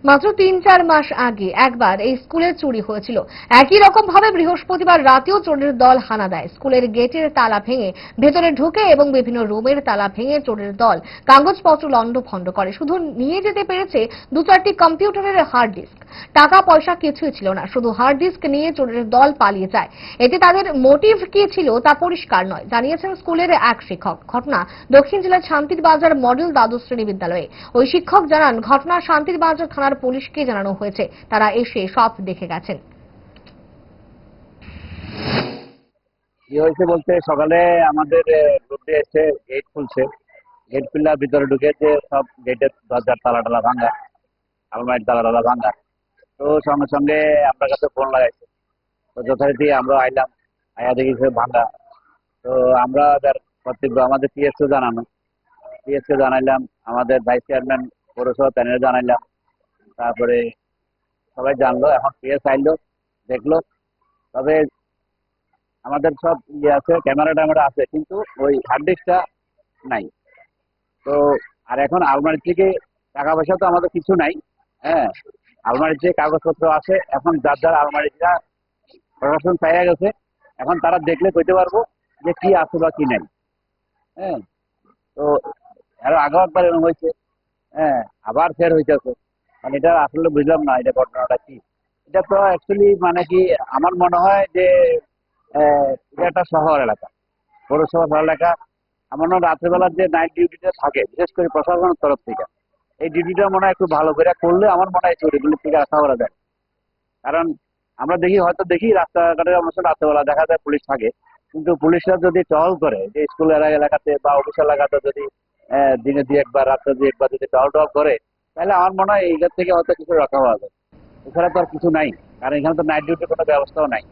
মাত্র ৩-৪ মাস আগে একবার এই স্কুলে চুরি হয়েছিল। একই রকম ভাবে বৃহস্পতিবার রাতেও চোরের দল হানা দেয়। স্কুলের গেটের তালা ভেঙে ভেতরে ঢুকে এবং বিভিন্ন রুমের তালা ভেঙে চোরের দল কাগজপত্র লণ্ডভণ্ড করে। শুধু নিয়ে যেতে পেরেছে ২-৪টি কম্পিউটারের হার্ড ডিস্ক। টাকা পয়সা কিছুই ছিল না, শুধু হার্ড ডিস্ক নিয়ে চোরের দল পালিয়ে যায়। এতে তাদের মোটিভ কি ছিল তা পরিষ্কার নয়, জানিয়েছেন স্কুলের এক শিক্ষক। ঘটনা দক্ষিণ জেলার শান্তির বাজার মডেল দ্বাদশ শ্রেণী বিদ্যালয়ে। ওই শিক্ষক জানান, ঘটনা শান্তির বাজার থানার পুলিশকে জানানো হয়েছে, তারা এসে সব দেখে গেছেন। কি হয়েছে বলতে, সকালে আমাদের গ্রুপে এসে গেট খুলছে, গেট খুললে ভিতরে ঢুকে যে সব গেটের দরজার তালা টালা ভাঙা, আলমারির তালা টালা ভাঙা। তো সঙ্গে সঙ্গে আপনার কাছে ফোন লাগাইছে, তো যথারীতি আমরা আইলাম, আয়া দেখি সে ভাঙা। তো আমরা কর্তব্য আমাদের পিএসকে জানানো, পিএসকে জানাইলাম, আমাদের ভাইস চেয়ারম্যান পৌরসভা প্যানেলে জানাইলাম। তারপরে সবাই জানলো, এখন পিএস আইলো, দেখলো। তবে আমাদের সব ইয়ে আছে, ক্যামেরা ট্যামেরা আছে, কিন্তু ওই হার্ড ডিস্কটা নাই। তো আর এখন আলমারি থেকে টাকা পয়সা তো আমাদের কিছু নাই। হ্যাঁ, আলমারির যে কাগজপত্র আছে, এখন যার যার আলমারিটা প্রশাসন পাইয়া গেছে, এখন তারা দেখলে কইতে পারবো যে কি আছে বা কি নাই। হ্যাঁ, তো আরো আগেও একবার এরকম হয়েছে। হ্যাঁ, আবার ফের হইতেছে। মানে এটা আসলে বুঝলাম না, এটা ঘটনাটা কি। এটা তো অ্যাকচুয়ালি মানে কি, আমার মনে হয় যে এটা একটা শহর এলাকা, পৌরসভা শহর এলাকা। আমার মনে হয় রাত্রেবেলার যে নাইট ডিউটিটা থাকে, বিশেষ করে প্রশাসনের তরফ থেকে, এই ডিউটিটা মনে হয় একটু ভালো করে করলে আমার মনে হয় চুরিগুলি থেকে আশা করা যায়। কারণ আমরা দেখি, হয়তো দেখি রাস্তাঘাটের অবশ্য রাত্রেবেলা দেখা যায় পুলিশ থাকে, কিন্তু পুলিশরা যদি টহল করে যে স্কুল এলাকাতে বা অফিস এলাকাতে, যদি দিনে দুই একবার রাত্রে দুই একবার যদি টহল করে, তাহলে আমার মনে হয় এইখান থেকে হয়তো কিছু রক্ষা পাওয়া যায়। এছাড়া তো আর কিছু নাই, কারণ এখানে তো নাইট ডিউটির কোনো ব্যবস্থাও নাই।